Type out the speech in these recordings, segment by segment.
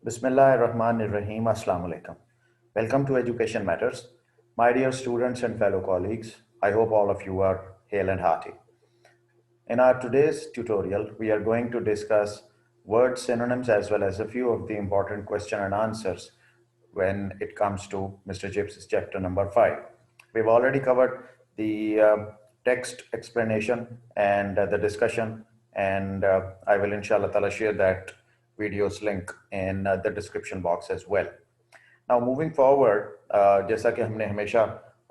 Bismillahirrahmanirrahim. Assalamu alaikum. Welcome to Education Matters. My dear students and fellow colleagues, I hope all of you are hale and hearty. In our today's tutorial, we are going to discuss word synonyms as well as a few of the important question and answers when it comes to Mr. Chips' chapter number 5. We've already covered the text explanation and the discussion, and I will inshallah ta'ala share that video's link in the description box as well. Now moving forward, जैसा कि हमने हमेशा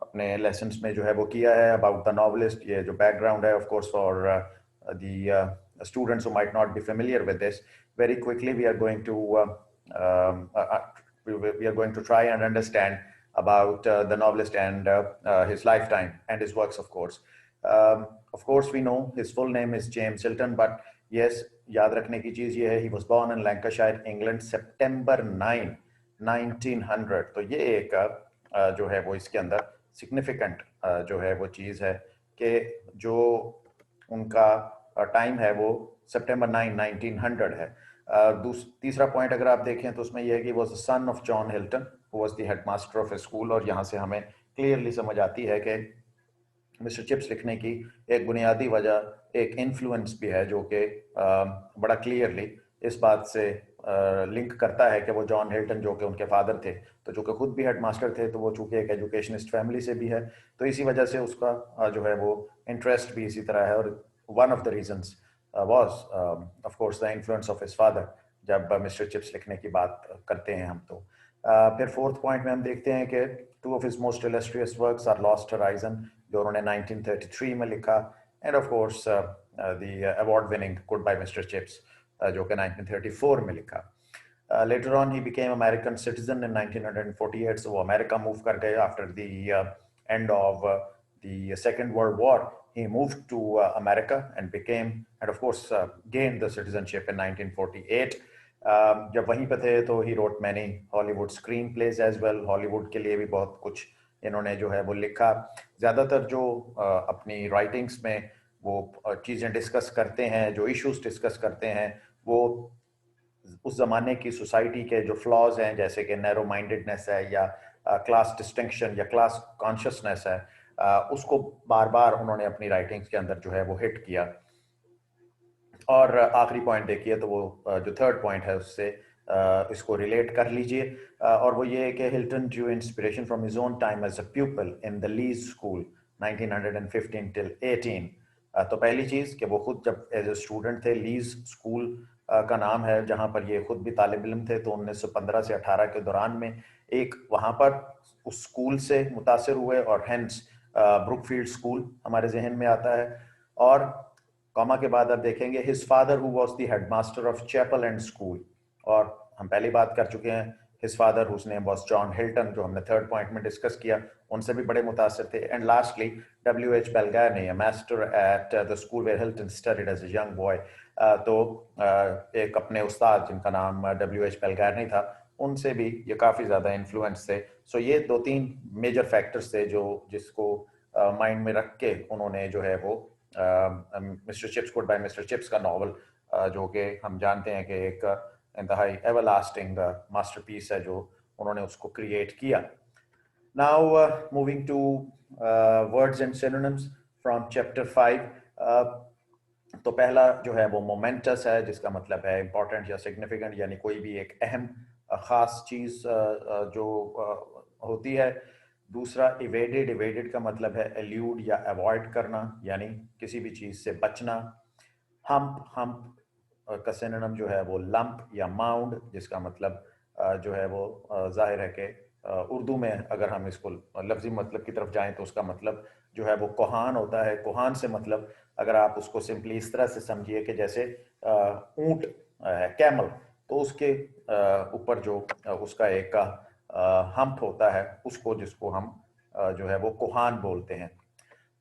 अपने lessons में जो है वो किया है about the novelist, ये जो background है of course for the students who might not be familiar with this, very quickly we are going to we are going to try and understand about the novelist and his lifetime and his works, of course. Of course, we know his full name is James Hilton, but yes, याद रखने की चीज़ ये है, he was born in Lancashire, England, September 9, 1900. तो ये एक जो है वो इसके अंदर significant जो है वो चीज़ है कि जो उनका टाइम है वो September 9, 1900 है. तीसरा पॉइंट अगर आप देखें तो उसमें यह है कि was the son of John Hilton who was the headmaster of A school. और यहाँ से हमें क्लियरली समझ आती है कि मिस्टर चिप्स लिखने की एक बुनियादी वजह एक इन्फ्लुएंस भी है जो कि बड़ा क्लियरली इस बात से लिंक करता है कि वो जॉन हिल्टन जो कि उनके फादर थे, तो जो कि खुद भी हेडमास्टर थे, तो वो चूंकि एक एजुकेशनिस्ट फैमिली से भी है, तो इसी वजह से उसका जो है वो इंटरेस्ट भी इसी तरह है. और one of the reasons was of course the influence of his father जब मिस्टर चिप्स लिखने की बात करते हैं हम. तो फिर फोर्थ पॉइंट में हम देखते हैं कि two of his most illustrious works are Lost Horizon जो उन्होंने 1933 में लिखा, end of course the award winning Goodbye Mr. Chips जो कि 1934 में लिखा. Later on he became American citizen in 1948, so वो अमेरिका मूव कर गए after the end of the Second World War. He moved to America and became, and of course, gained the citizenship in 1948. जब वहीं पे थे तो he wrote many Hollywood screenplays as well. Hollywood के लिए भी बहुत कुछ इन्होंने जो है वो लिखा. ज़्यादातर जो अपनी writings में वो चीज़ें डिस्कस करते हैं, जो issues डिस्कस करते हैं, वो उस ज़माने की सोसाइटी के जो फ्लॉज हैं, जैसे कि नैरो माइंडेडनेस है या क्लास डिस्टिंक्शन या क्लास कॉन्शियसनेस है, उसको बार बार उन्होंने अपनी राइटिंग्स के अंदर जो है वो हिट किया. और आखिरी पॉइंट देखिए तो वो जो थर्ड पॉइंट है उससे इसको रिलेट कर लीजिए, और वो ये है कि Hilton drew inspiration from his own time as a pupil in the Leys school 1915 till 18. तो पहली चीज़ कि वो खुद जब एज ए स्टूडेंट थे, लीज स्कूल का नाम है जहाँ पर ये खुद भी तालिब इल्म थे, तो 1915 से 18 के दौरान में एक वहाँ पर उस स्कूल से मुतासिर हुए, और हेंस ब्रुकफील्ड स्कूल हमारे जहन में आता है. और कॉमा के बाद आप देखेंगे his father who was the headmaster of Chapel End school, और हम पहली बात कर चुके हैं his father whose name was John Hilton, जो हमने थर्ड पॉइंट में डिस्कस किया, उनसे भी बड़े मुतासिर थे. And lastly W.H. Belgarny, a master at the school where Hilton studied as a young boy. तो एक अपने उस्ताद जिनका नाम W.H. Belgarny था, उनसे भी ये काफ़ी ज़्यादा इन्फ्लुएंस थे. सो ये दो तीन मेजर फैक्टर्स थे जो जिसको माइंड में रख के उन्होंने जो है वो mister chips Goodbye Mr. Chips का नावल, जो कि हम जानते हैं कि एक इंतहाई एवरलास्टिंग मास्टरपीस है जो उन्होंने उसको क्रिएट किया. Now moving to words and synonyms from chapter 5. तो पहला जो है वो मोमेंटस है, जिसका मतलब है इंपॉर्टेंट या सिग्निफिकेंट, यानी कोई भी एक अहम ख़ास चीज़ जो होती है. दूसरा इवेडेड, इवेडेड का मतलब है एल्यूड या अवॉइड करना, यानी किसी भी चीज़ से बचना. हम्प, हम्प का सिनोनिम जो है वो लंप या माउंड, जिसका मतलब जो है वो जाहिर है कि उर्दू में अगर हम इसको लफ्ज़ी मतलब की तरफ जाएं तो उसका मतलब जो है वो कोहान होता है. कोहान से मतलब अगर आप उसको सिंपली इस तरह से समझिए कि जैसे ऊंट है, कैमल, तो उसके ऊपर जो उसका एक हम्प होता है, उसको जिसको हम जो है वो कोहान बोलते हैं,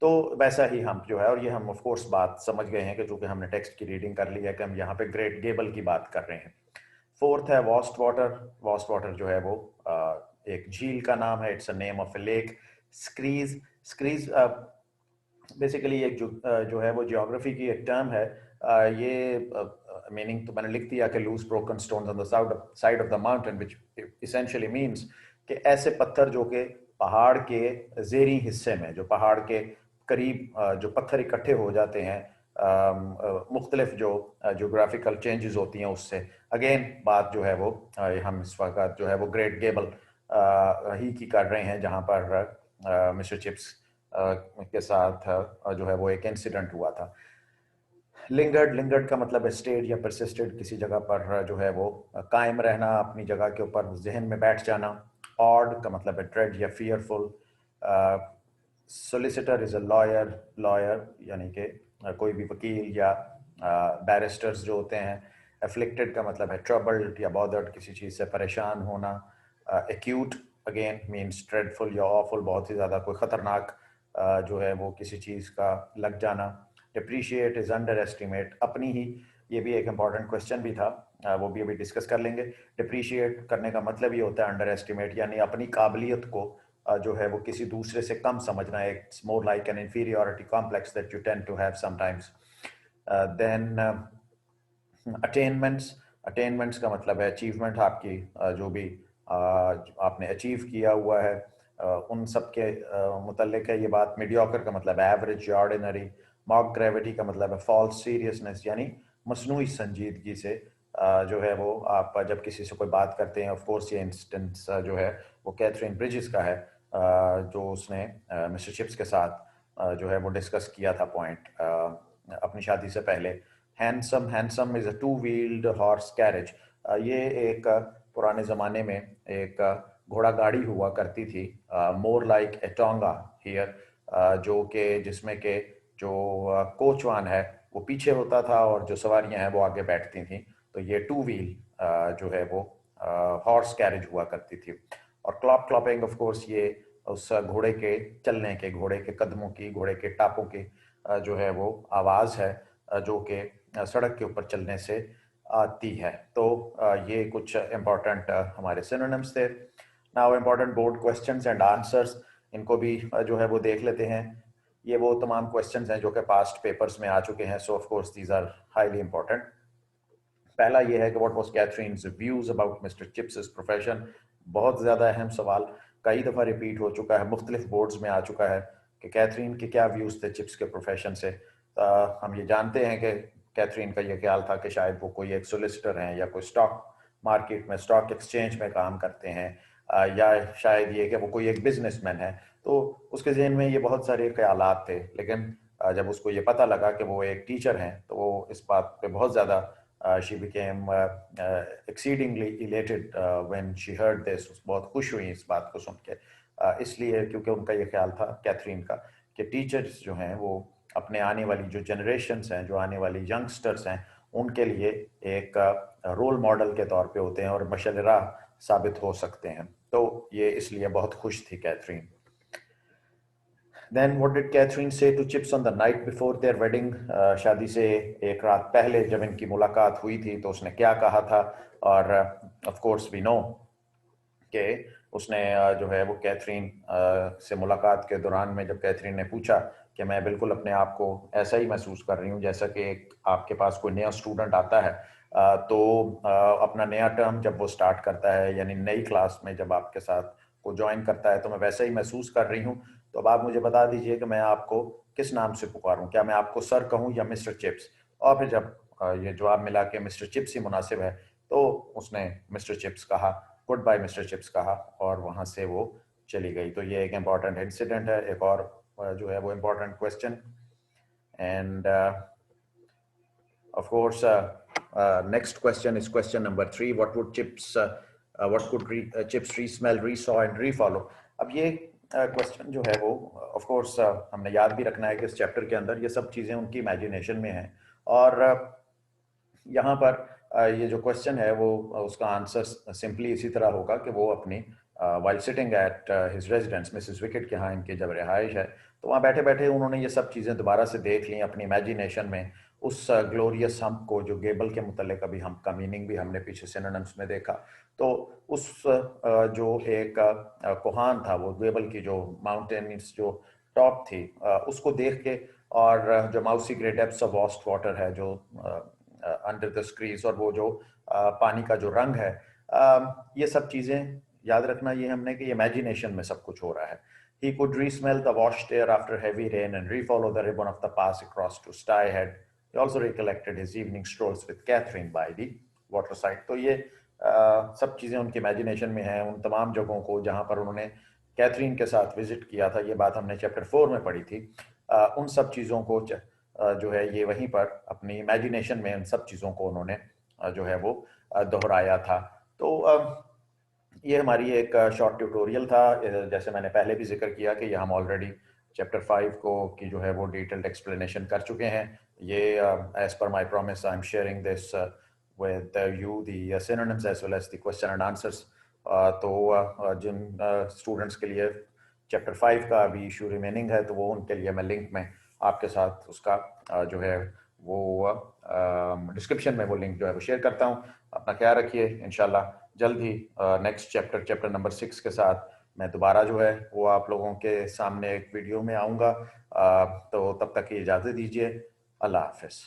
तो वैसा ही हम्प जो है. और ये हम ऑफ कोर्स बात समझ गए हैं कि चूंकि हमने टेक्स्ट की रीडिंग कर ली है कि हम यहाँ पे ग्रेट गेबल की बात कर रहे हैं. फोर्थ है वॉस्ट वाटर. वॉस्ट वाटर जो है वो एक झील का नाम है. It's a name of A lake. Squeeze, squeeze basically एक जो है वो जियोग्राफी की एक टर्म है. ये मीनिंग तो मैंने लिख दिया कि loose broken stones on the side of the mountain, which essentially means कि ऐसे पत्थर जो कि पहाड़ के ज़ेरी हिस्से में, जो पहाड़ के करीब जो पत्थर इकट्ठे हो जाते हैं मुख्तलिफ जो जोग्राफिकल चेंजेस होती हैं उससे। अगेन बात जो है वो हम इस वक्त जो है वो ग्रेट गेबल ही की कर रहे हैं, जहाँ पर मिस्टर चिप्स के साथ जो है वो एक इंसिडेंट हुआ था। लिंगर्ड का मतलब है स्टेड या परसिस्टेड, किसी जगह पर जो है वो कायम रहना, अपनी जगह के ऊपर जहन में बैठ जाना। ऑड का मतलब है ड्रेड या fearful. Solicitor is a lawyer यानी कि कोई भी वकील या बैरिस्टर्स जो होते हैं। एफ्लिक्टेड का मतलब है ट्रबल्ड या बॉदर्ड, किसी चीज़ से परेशान होना। एक्यूट अगेन मीन्स ड्रेडफुल या ऑफुल, बहुत ही ज़्यादा कोई ख़तरनाक जो है वो किसी चीज़ का लग जाना। डिप्रिशिएट इज अंडर एस्टिमेट, अपनी ही, ये भी एक इम्पॉर्टेंट क्वेश्चन भी था, वो भी अभी डिस्कस कर लेंगे। डिप्रिशिएट करने का मतलब ये होता है अंडर एस्टिमेट, यानी अपनी काबिलियत को जो है वो किसी दूसरे से कम समझना है। It's more like an inferiority complex that you tend to have sometimes. Then attainments का मतलब है अचीवमेंट, आपकी जो भी आपने अचीव किया हुआ है उन सब के मुतल्लिक है ये बात। मीडियोकर का मतलब है एवरेज या ऑर्डिनरी। मॉक ग्रेविटी का मतलब है फॉल्स सीरियसनेस, यानी मसनूई संजीदगी से जो है वो आप जब किसी से कोई बात करते हैं। ऑफ कोर्स ये इंस्टेंस जो है वो कैथरीन ब्रिजेस का है, जो उसने मिस्टर चिप्स के साथ जो है वो डिस्कस किया था पॉइंट अपनी शादी से पहले। Hansom is a two wheeled horse carriage, ये एक पुराने ज़माने में एक घोड़ा गाड़ी हुआ करती थी, more like a tonga here, जो कि जिसमें के जो कोचवान है वो पीछे होता था और जो सवारियां हैं वो आगे बैठती थी। तो ये टू व्हील जो है वो हॉर्स कैरेज हुआ करती थी। और क्लॉपिंग ऑफ कोर्स ये उस घोड़े के चलने के, घोड़े के कदमों की, घोड़े के टापों की जो है वो आवाज़ है जो कि सड़क के ऊपर चलने से आती है। तो ये कुछ इम्पोर्टेंट हमारे सिनोनिम्स थे। Now important board questions and answers, इनको भी जो है वो देख लेते हैं। ये वो तमाम क्वेश्चंस हैं जो कि पास्ट पेपर्स में आ चुके हैं, so of course these are highly important. पहला ये है कि what was Katherine's views about mister Chips profession. बहुत ज़्यादा अहम सवाल, कई दफ़ा रिपीट हो चुका है, मुख्तलिफ बोर्ड्स में आ चुका है कि कैथरीन के क्या व्यूज़ थे चिप्स के प्रोफेशन से। हम ये जानते हैं कि कैथरीन का ये ख्याल था कि शायद वो कोई एक सोलिसिटर हैं या कोई स्टॉक मार्केट में, स्टॉक एक्सचेंज में काम करते हैं, या शायद ये कि वो कोई एक बिजनेसमैन है। तो उसके जहन में ये बहुत सारे ख्यालात थे, लेकिन जब उसको ये पता लगा कि वो एक टीचर हैं तो वो इस बात पे बहुत ज़्यादा she became exceedingly elated when she heard this, बहुत खुश हुई इस बात को सुन के, इसलिए क्योंकि उनका ये ख्याल था कैथरीन का कि टीचर्स जो हैं वो अपने आने वाली जो जनरेशन्स हैं, जो आने वाली यंगस्टर्स हैं, उनके लिए एक रोल मॉडल के तौर पे होते हैं और मशाल राह साबित हो सकते हैं। तो ये इसलिए बहुत खुश थी Catherine. Then what did Catherine say to Chips on the night before their wedding? शादी से एक रात पहले जब इनकी मुलाकात हुई थी तो उसने क्या कहा था? और of course we know कि उसने जो है वो कैथरीन से मुलाकात के दौरान में जब कैथरीन ने पूछा कि मैं बिल्कुल अपने आप को ऐसा ही महसूस कर रही हूँ जैसा कि एक आपके पास कोई नया स्टूडेंट आता है, तो अपना नया टर्म जब वो स्टार्ट करता है, यानी नई क्लास में जब आपके साथ को ज्वाइन करता है, तो मैं वैसा ही महसूस कर रही हूँ। तो अब आप मुझे बता दीजिए कि मैं आपको किस नाम से पुकारूं, क्या मैं आपको सर कहूं या मिस्टर चिप्स? और फिर जब ये जवाब मिला कि मिस्टर चिप्स ही मुनासिब है, तो उसने मिस्टर चिप्स कहा, गुड बाय मिस्टर चिप्स कहा, और वहां से वो चली गई। तो ये एक इम्पॉर्टेंट इंसिडेंट है। एक और जो है वो important question, and of course next question is question number 3, what would chips what could chips re-smell, re-saw and re-follow? अब ये क्वेश्चन जो है वो ऑफ कोर्स हमने याद भी रखना है कि इस चैप्टर के अंदर ये सब चीज़ें उनकी इमेजिनेशन में हैं, और यहाँ पर ये जो क्वेश्चन है वो उसका आंसर सिंपली इसी तरह होगा कि वो अपनी while sitting at his residence, Mrs wicket के यहाँ इनकी जब रिहाइश है, तो वहाँ बैठे बैठे उन्होंने ये सब चीज़ें दोबारा से देख ली अपनी इमेजिनेशन में, उस ग्लोरियस हम्प को जो गेबल के मुतल्लिक अभी हम्प का मीनिंग भी हमने पीछे सिनोनिम्स में देखा। तो उस जो एक कोहान था, वो गेबल की जो माउंटेन्स जो टॉप थी, उसको देख के, और जो mousy grey depths of vast water है जो अंडर द स्क्रीज, और वो जो पानी का जो रंग है, ये सब चीजें याद रखना ये हमने कि इमेजिनेशन में सब कुछ हो रहा है. He could re-smell the washed air after heavy rain and re-follow the ribbon of the pass across to Stye Head. He also recollected his evening strolls with Catherine by the waterside. तो ये सब चीज़ें उनकी imagination में हैं. उन तमाम जगहों को जहाँ पर उन्होंने कैथरीन के साथ विजिट किया था, ये बात हमने चैप्टर 4 में पढ़ी थी, उन सब चीज़ों को जो है ये वहीं पर अपनी इमेजिनेशन में उन सब चीज़ों को उन्होंने जो है वो दोहराया था. तो ये हमारी एक शॉर्ट ट्यूटोरियल था. जैसे मैंने पहले भी जिक्र किया कि ये हम ऑलरेडी चैप्टर 5 को की जो है वो डिटेल्ड एक्सप्लेनेशन कर चुके हैं. ये as per my promise I am sharing this with you the synonyms as well as the question and answers. तो जिन स्टूडेंट्स के लिए चैप्टर 5 का अभी इशू रिमेनिंग है, तो वो उनके लिए मैं लिंक में आपके साथ उसका जो है वो डिस्क्रिप्शन में वो लिंक जो है वो शेयर करता हूँ. अपना ख्याल रखिए. इंशाल्लाह जल्द ही नेक्स्ट चैप्टर नंबर 6 के साथ मैं दोबारा जो है वो आप लोगों के सामने एक वीडियो में आऊँगा. तो तब तक की इजाज़त दीजिए. अल्लाह हाफिज़.